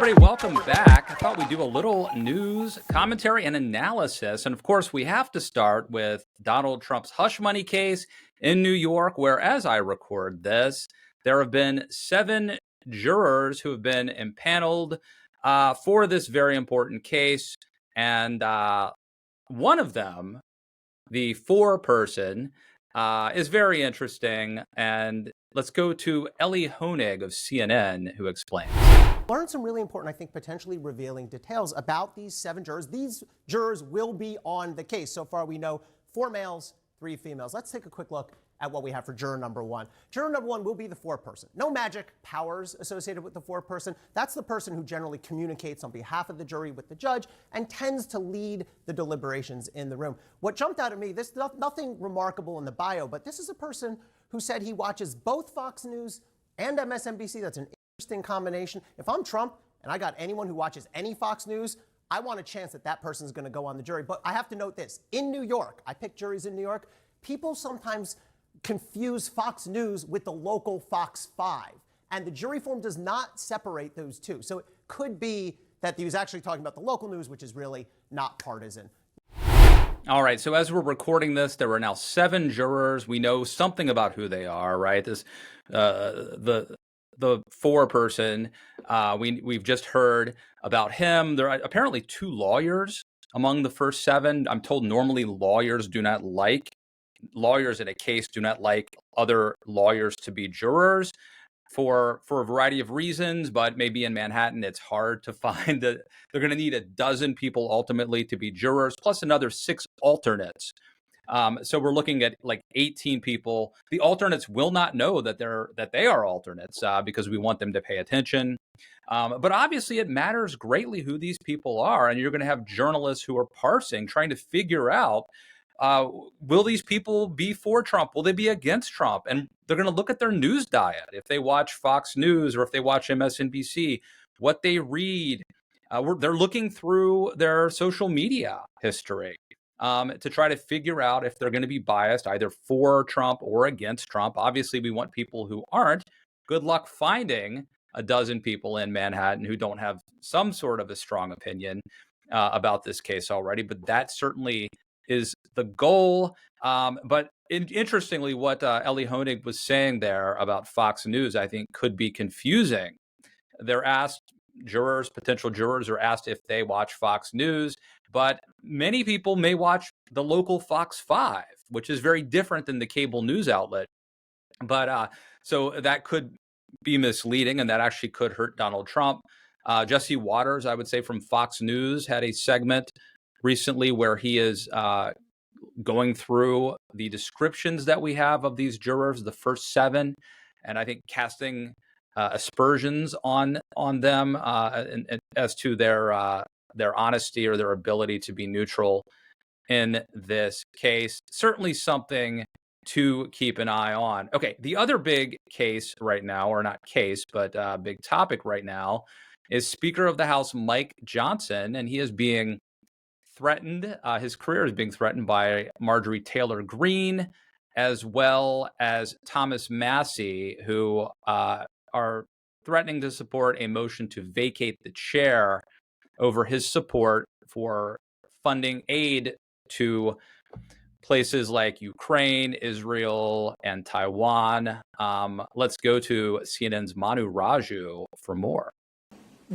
everybody, welcome back. I thought we'd do a little news, commentary, and analysis. And of course, we have to start with Donald Trump's hush money case in New York, where, as I record this, there have been 7 jurors who have been impaneled for this very important case. And one of them, the 4-person, is very interesting. And let's go to Ellie Honig of CNN, who explains. Learned some really important, I think, potentially revealing details about these 7 jurors. These jurors will be on the case. So far, we know 4 males, 3 females. Let's take a quick look at what we have for juror number 1. Juror number 1 will be the 4-person. No magic powers associated with the 4-person. That's the person who generally communicates on behalf of the jury with the judge and tends to lead the deliberations in the room. What jumped out at me, this nothing remarkable in the bio, but this is a person who said he watches both Fox News and MSNBC. That's an interesting combination. If I'm Trump and I got anyone who watches any Fox News, I want a chance that that person's going to go on the jury. But I have to note this. In New York, I pick juries in New York, people sometimes confuse Fox News with the local Fox 5. And the jury form does not separate those two. So it could be that he was actually talking about the local news, which is really not partisan. All right, so as we're recording this, there are now 7 jurors. We know something about who they are, right? This the 4-person, we've just heard about him. There are apparently 2 lawyers among the first 7. I'm told normally lawyers in a case do not like other lawyers to be jurors for a variety of reasons, but maybe in Manhattan it's hard to find that they're going to need a dozen people ultimately to be jurors, plus another 6 alternates. So we're looking at like 18 people. The alternates will not know that they are alternates because we want them to pay attention. But obviously it matters greatly who these people are. And you're going to have journalists who are parsing, trying to figure out, will these people be for Trump? Will they be against Trump? And they're going to look at their news diet. If they watch Fox News or if they watch MSNBC, what they read, they're looking through their social media history. To try to figure out if they're going to be biased either for Trump or against Trump. Obviously, we want people who aren't. Good luck finding a dozen people in Manhattan who don't have some sort of a strong opinion about this case already, but that certainly is the goal. But interestingly, what Ellie Honig was saying there about Fox News, I think could be confusing. They're asked, potential jurors are asked if they watch Fox News, but many people may watch the local Fox 5, which is very different than the cable news outlet. But so that could be misleading, and that actually could hurt Donald Trump. Jesse Waters, I would say, from Fox News had a segment recently where he is going through the descriptions that we have of these jurors, the first 7, and I think casting aspersions on them and as to their honesty or their ability to be neutral in this case. Certainly something to keep an eye on. Okay, the other big case right now, or not case, but big topic right now, is Speaker of the House Mike Johnson, and he is being threatened. His career is being threatened by Marjorie Taylor Greene, as well as Thomas Massie, who are threatening to support a motion to vacate the chair over his support for funding aid to places like Ukraine, Israel, and Taiwan. Let's go to CNN's Manu Raju for more.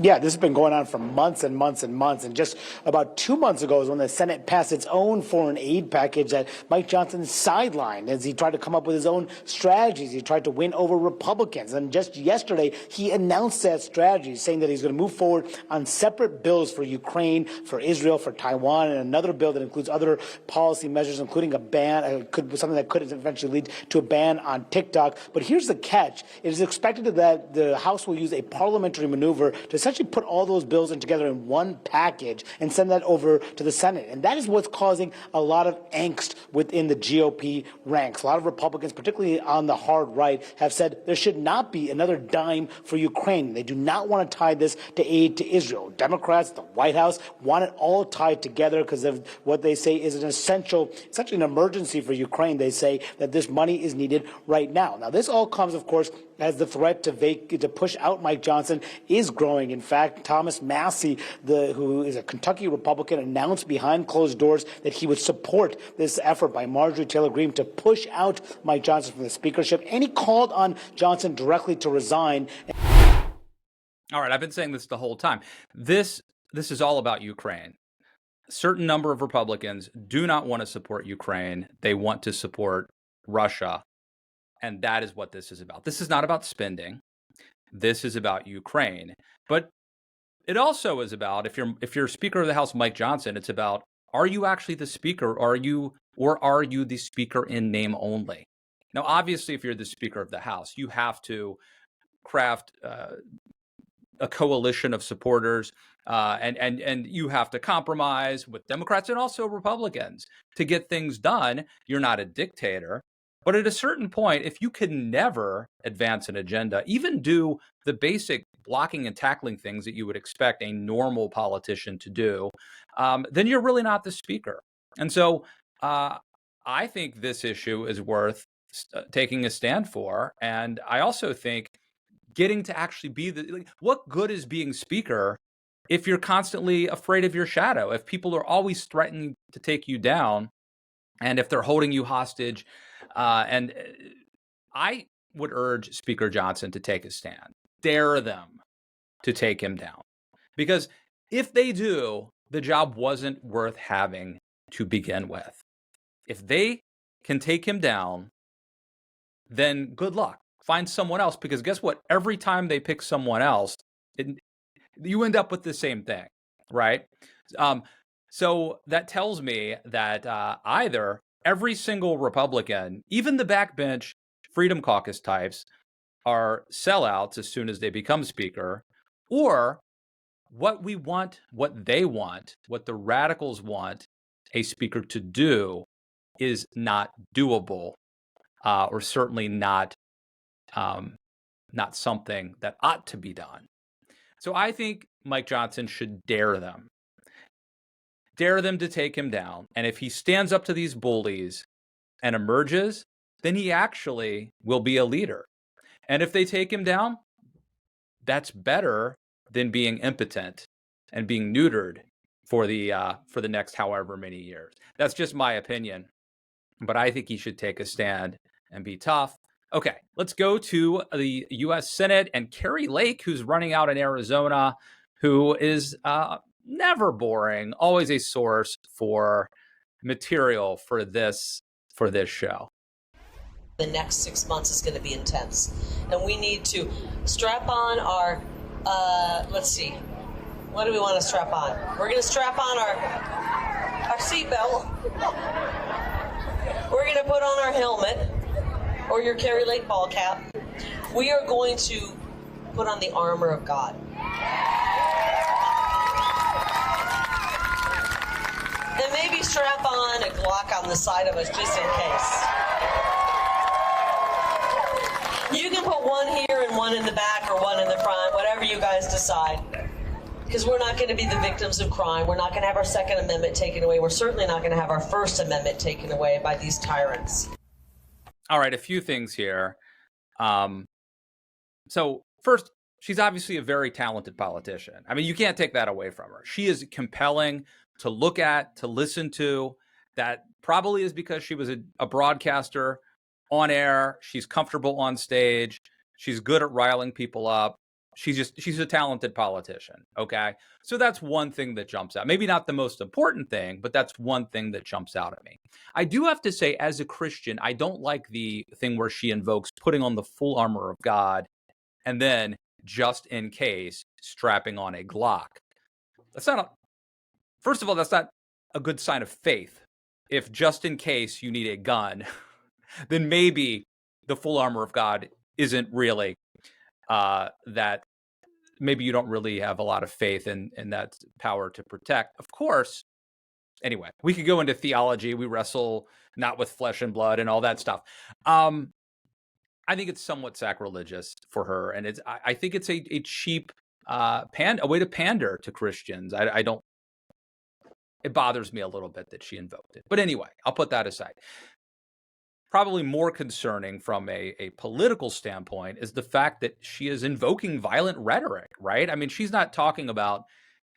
Yeah, this has been going on for months and months and months. And just about 2 months ago is when the Senate passed its own foreign aid package that Mike Johnson sidelined as he tried to come up with his own strategies. He tried to win over Republicans. And just yesterday, he announced that strategy, saying that he's going to move forward on separate bills for Ukraine, for Israel, for Taiwan, and another bill that includes other policy measures, including a ban, something that could eventually lead to a ban on TikTok. But here's the catch. It is expected that the House will use a parliamentary maneuver to essentially put all those bills together in one package and send that over to the Senate. And that is what's causing a lot of angst within the GOP ranks. A lot of Republicans, particularly on the hard right, have said there should not be another dime for Ukraine. They do not want to tie this to aid to Israel. Democrats, the White House, want it all tied together because of what they say is an essentially an emergency for Ukraine. They say that this money is needed right now. Now, this all comes, of course, as the threat to push out Mike Johnson is growing In fact, Thomas Massey, who is a Kentucky Republican, announced behind closed doors that he would support this effort by Marjorie Taylor Greene to push out Mike Johnson from the speakership, and he called on Johnson directly to resign. All right, I've been saying this the whole time. This is all about Ukraine. A certain number of Republicans do not want to support Ukraine. They want to support Russia. And that is what this is about. This is not about spending. This is about Ukraine. But it also is about, if you're Speaker of the House, Mike Johnson, it's about, are you actually the Speaker? Or are you the Speaker in name only? Now, obviously, if you're the Speaker of the House, you have to craft a coalition of supporters, and you have to compromise with Democrats and also Republicans to get things done. You're not a dictator. But at a certain point, if you can never advance an agenda, even do the basic blocking and tackling things that you would expect a normal politician to do, then you're really not the Speaker. And so I think this issue is worth taking a stand for. And I also think getting to actually be what good is being Speaker if you're constantly afraid of your shadow, if people are always threatening to take you down, and if they're holding you hostage. And I would urge Speaker Johnson to take a stand, dare them to take him down. Because if they do, the job wasn't worth having to begin with. If they can take him down, then good luck. Find someone else, because guess what? Every time they pick someone else, you end up with the same thing, right? So that tells me that either every single Republican, even the backbench Freedom Caucus types, are sellouts as soon as they become Speaker, or what we want, what they want, what the radicals want a Speaker to do is not doable, or certainly not something that ought to be done. So I think Mike Johnson should dare them to take him down. And if he stands up to these bullies and emerges, then he actually will be a leader. And if they take him down, that's better than being impotent and being neutered for the next however many years. That's just my opinion. But I think he should take a stand and be tough. Okay, let's go to the U.S. Senate and Carrie Lake, who's running out in Arizona, who is never boring, always a source for material for this show. The next 6 months is going to be intense, and we need to strap on our let's see, what do we want to strap on? We're going to strap on our seatbelt. We're going to put on our helmet or your Kari Lake ball cap. We are going to put on the armor of God. And maybe strap on a Glock on the side of us just in case. You can put one here and one in the back or one in the front, whatever you guys decide. Because we're not going to be the victims of crime. We're not going to have our Second Amendment taken away. We're certainly not going to have our First Amendment taken away by these tyrants. All right, a few things here. So first, she's obviously a very talented politician. I mean, you can't take that away from her. She is compelling to look at, to listen to. That probably is because she was a broadcaster on air. She's comfortable on stage. She's good at riling people up. She's a talented politician. Okay. So that's one thing that jumps out. Maybe not the most important thing, but that's one thing that jumps out at me. I do have to say, as a Christian, I don't like the thing where she invokes putting on the full armor of God and then, just in case, strapping on a Glock. First of all, that's not a good sign of faith. If just in case you need a gun, then maybe the full armor of God isn't really that. Maybe you don't really have a lot of faith in that power to protect. Of course, anyway, we could go into theology. We wrestle not with flesh and blood and all that stuff. I think it's somewhat sacrilegious for her, and I think it's a cheap a way to pander to Christians. I don't. It bothers me a little bit that she invoked it, but anyway, I'll put that aside. probably more concerning from a political standpoint is the fact that she is invoking violent rhetoric, right? I mean, she's not talking about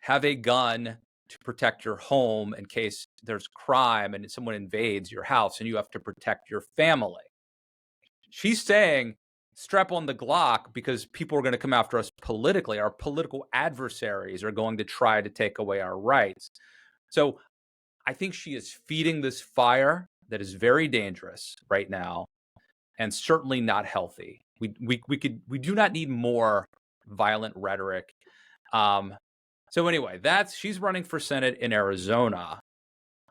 have a gun to protect your home in case there's crime and someone invades your house and you have to protect your family. She's saying strap on the Glock because people are going to come after us politically. Our political adversaries are going to try to take away our rights. So I think she is feeding this fire that is very dangerous right now and certainly not healthy. We do not need more violent rhetoric. So anyway, she's running for Senate in Arizona,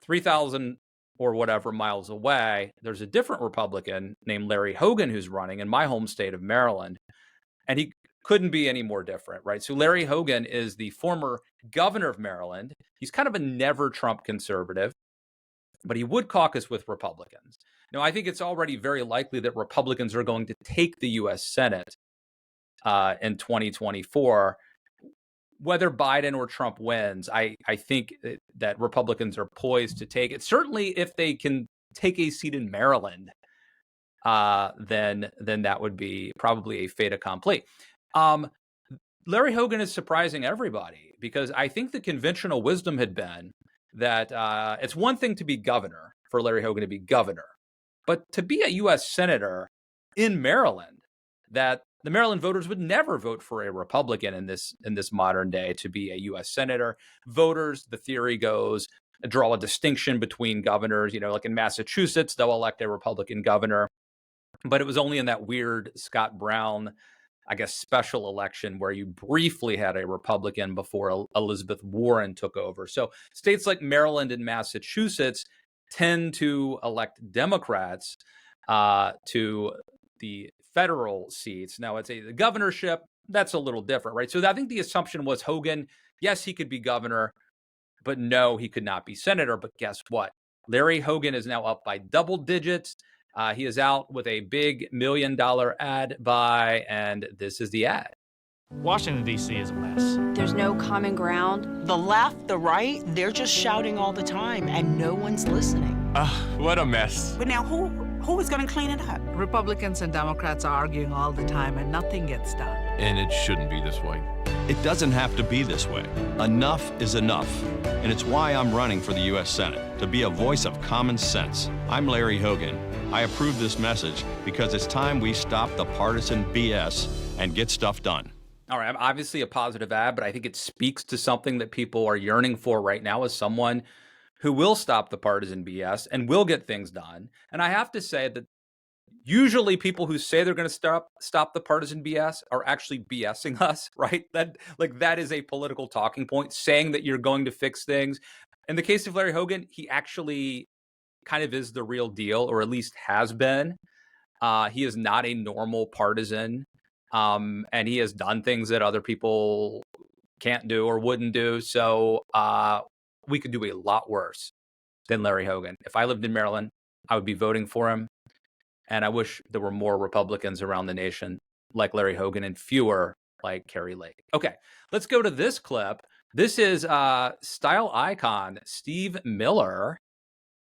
3,000 or whatever miles away. There's a different Republican named Larry Hogan who's running in my home state of Maryland, and he couldn't be any more different, right? So Larry Hogan is the former governor of Maryland. He's kind of a never Trump conservative, but he would caucus with Republicans. Now, I think it's already very likely that Republicans are going to take the U.S. Senate in 2024. Whether Biden or Trump wins, I think that Republicans are poised to take it. Certainly, if they can take a seat in Maryland, then that would be probably a fait accompli. Larry Hogan is surprising everybody because I think the conventional wisdom had been that it's one thing to be governor, for Larry Hogan to be governor, but to be a U.S. senator in Maryland, that the Maryland voters would never vote for a Republican in this modern day to be a U.S. senator. Voters, the theory goes, draw a distinction between governors. You know, like in Massachusetts, they'll elect a Republican governor. But it was only in that weird Scott Brown, I guess, special election where you briefly had a Republican before Elizabeth Warren took over. So states like Maryland and Massachusetts tend to elect Democrats to the federal seats. Now, the governorship, that's a little different, right? So I think the assumption was Hogan, yes, he could be governor, but no, he could not be senator. But guess what? Larry Hogan is now up by double digits. He is out with a big $1 million ad buy, and this is the ad. Washington, D.C. is a mess. There's no common ground. The left, the right, they're just shouting all the time, and no one's listening. What a mess. But now who is going to clean it up? Republicans and Democrats are arguing all the time and nothing gets done. And it shouldn't be this way. It doesn't have to be this way. Enough is enough. And it's why I'm running for the U.S. Senate, to be a voice of common sense. I'm Larry Hogan. I approve this message because it's time we stop the partisan BS and get stuff done. All right, I'm obviously a positive ad, but I think it speaks to something that people are yearning for right now as someone who will stop the partisan BS and will get things done. And I have to say that usually people who say they're going to stop the partisan BS are actually BSing us, right? That is a political talking point, saying that you're going to fix things. In the case of Larry Hogan, he actually kind of is the real deal, or at least has been. He is not a normal partisan, and he has done things that other people can't do or wouldn't do. So we could do a lot worse than Larry Hogan. If I lived in Maryland, I would be voting for him. And I wish there were more Republicans around the nation like Larry Hogan and fewer like Carrie Lake. Okay, let's go to this clip. This is style icon Steve Miller,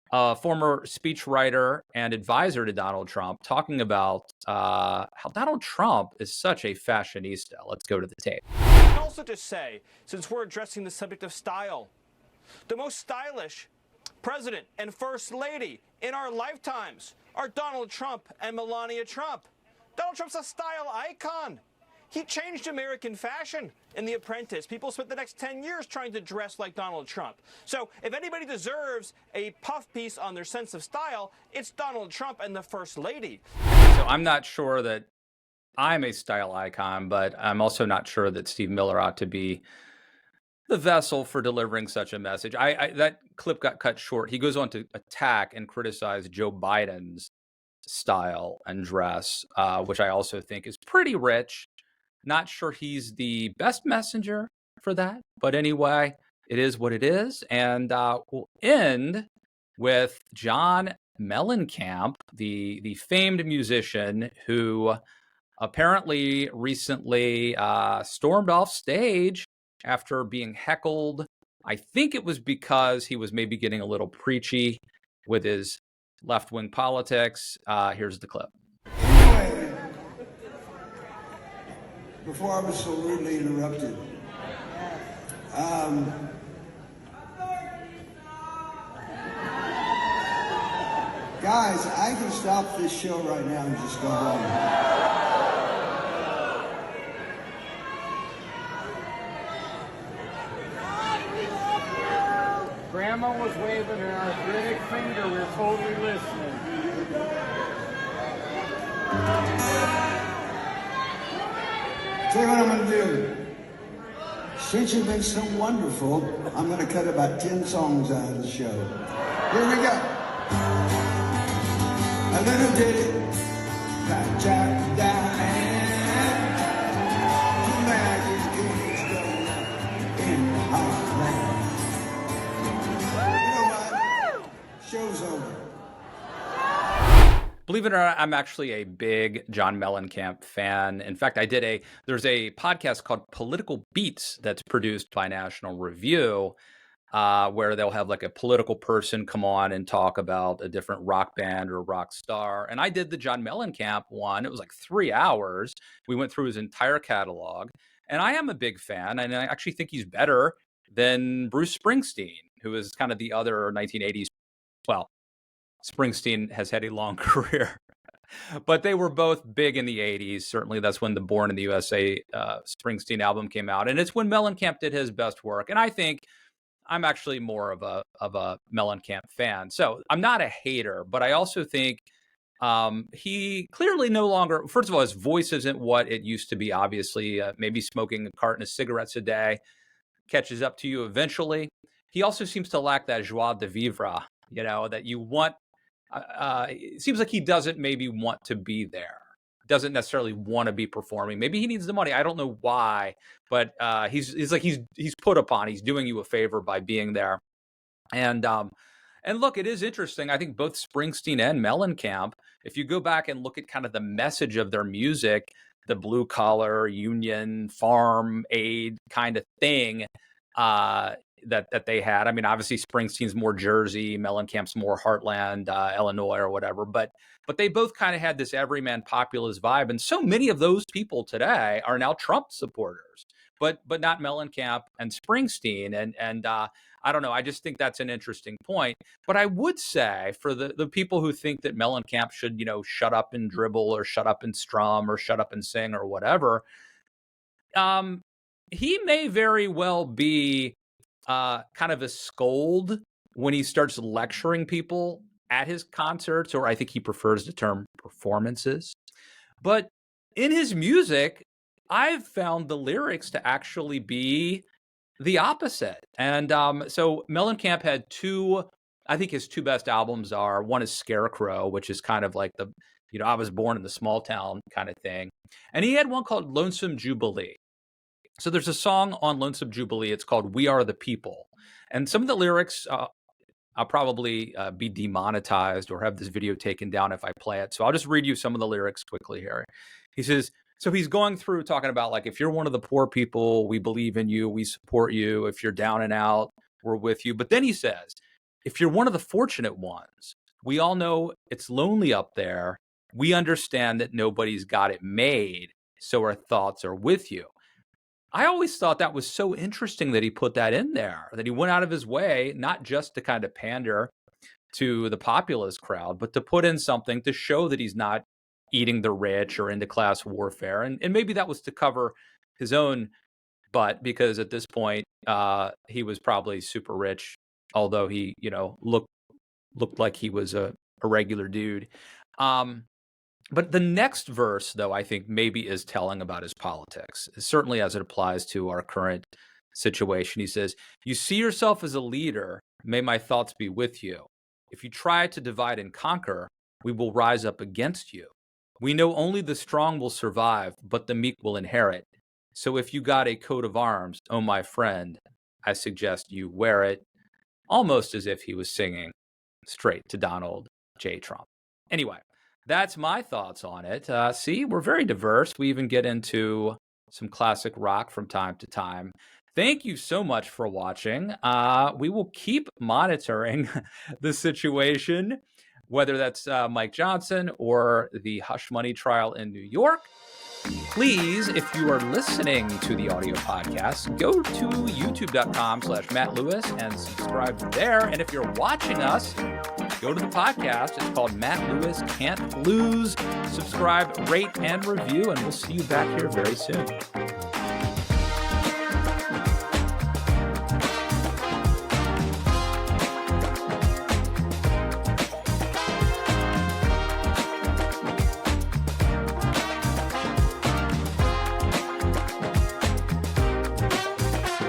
former speechwriter and advisor to Donald Trump, talking about how Donald Trump is such a fashionista. Let's go to the tape. I can also just say, since we're addressing the subject of style, the most stylish president and first lady in our lifetimes are Donald Trump and Melania Trump. Donald Trump's a style icon. He changed American fashion in The Apprentice. People spent the next 10 years trying to dress like Donald Trump. So if anybody deserves a puff piece on their sense of style, it's Donald Trump and the First Lady. So I'm not sure that I'm a style icon, but I'm also not sure that Steve Miller ought to be the vessel for delivering such a message. That clip got cut short. He goes on to attack and criticize Joe Biden's style and dress, which I also think is pretty rich. Not sure he's the best messenger for that, but anyway, it is what it is. And we'll end with Cougar Mellencamp, the famed musician who apparently recently stormed off stage after being heckled. I think it was because he was maybe getting a little preachy with his left-wing politics. Here's the clip. Anyway, before I was so rudely interrupted, guys, I can stop this show right now and just go home. Grandma was waving her arthritic finger. We're totally listening. Tell you what I'm going to do. Since you've been so wonderful, I'm going to cut about 10 songs out of the show. Here we go. A little ditty by Jack Diane. To magic kings go in Heartland. You know what? Show's over. Believe it or not, I'm actually a big John Mellencamp fan. In fact, there's a podcast called Political Beats that's produced by National Review, where they'll have like a political person come on and talk about a different rock band or rock star. And I did the John Mellencamp one. It was like 3 hours. We went through his entire catalog. And I am a big fan. And I actually think he's better than Bruce Springsteen, who is kind of the other 1980s. Well, Springsteen has had a long career, but they were both big in the 80s. Certainly that's when the Born in the USA Springsteen album came out. And it's when Mellencamp did his best work. And I think I'm actually more of a Mellencamp fan. So I'm not a hater, but I also think he clearly no longer, first of all, his voice isn't what it used to be, obviously. Maybe smoking a carton of cigarettes a day catches up to you eventually. He also seems to lack that joie de vivre, that you want. It seems like he doesn't maybe want to be there, doesn't necessarily want to be performing. Maybe he needs the money. I don't know why, but he's put upon. He's doing you a favor by being there. And look, it is interesting. I think both Springsteen and Mellencamp, if you go back and look at kind of the message of their music, the blue collar, union, farm aid kind of thing, that they had. I mean, obviously Springsteen's more Jersey, Mellencamp's more Heartland, Illinois or whatever, but they both kind of had this everyman populist vibe. And so many of those people today are now Trump supporters, but not Mellencamp and Springsteen. And I don't know. I just think that's an interesting point. But I would say for the people who think that Mellencamp should, shut up and dribble or shut up and strum or shut up and sing or whatever, he may very well be kind of a scold when he starts lecturing people at his concerts, or I think he prefers the term performances. But in his music, I've found the lyrics to actually be the opposite. And so Mellencamp had I think his two best albums are, one is Scarecrow, which is kind of like I was born in the small town kind of thing. And he had one called Lonesome Jubilee. So there's a song on Lonesome Jubilee. It's called We Are the People. And some of the lyrics, I'll probably be demonetized or have this video taken down if I play it. So I'll just read you some of the lyrics quickly here. He says, so he's going through talking about, like, if you're one of the poor people, we believe in you, we support you. If you're down and out, we're with you. But then he says, if you're one of the fortunate ones, we all know it's lonely up there. We understand that nobody's got it made, so our thoughts are with you. I always thought that was so interesting that he put that in there, that he went out of his way, not just to kind of pander to the populist crowd, but to put in something to show that he's not eating the rich or into class warfare. And maybe that was to cover his own butt, because at this point, he was probably super rich, although he, looked like he was a regular dude. But the next verse, though, I think maybe is telling about his politics, certainly as it applies to our current situation. He says, you see yourself as a leader, may my thoughts be with you. If you try to divide and conquer, we will rise up against you. We know only the strong will survive, but the meek will inherit. So if you got a coat of arms, oh my friend, I suggest you wear it. Almost as if he was singing straight to Donald J. Trump. Anyway. That's my thoughts on it. See, we're very diverse. We even get into some classic rock from time to time. Thank you so much for watching. We will keep monitoring the situation. whether that's Mike Johnson or the hush money trial in New York. Please, if you are listening to the audio podcast, go to youtube.com/Matt Lewis and subscribe there. And if you're watching us, go to the podcast. It's called Matt Lewis Can't Lose. Subscribe, rate, and review, and we'll see you back here very soon.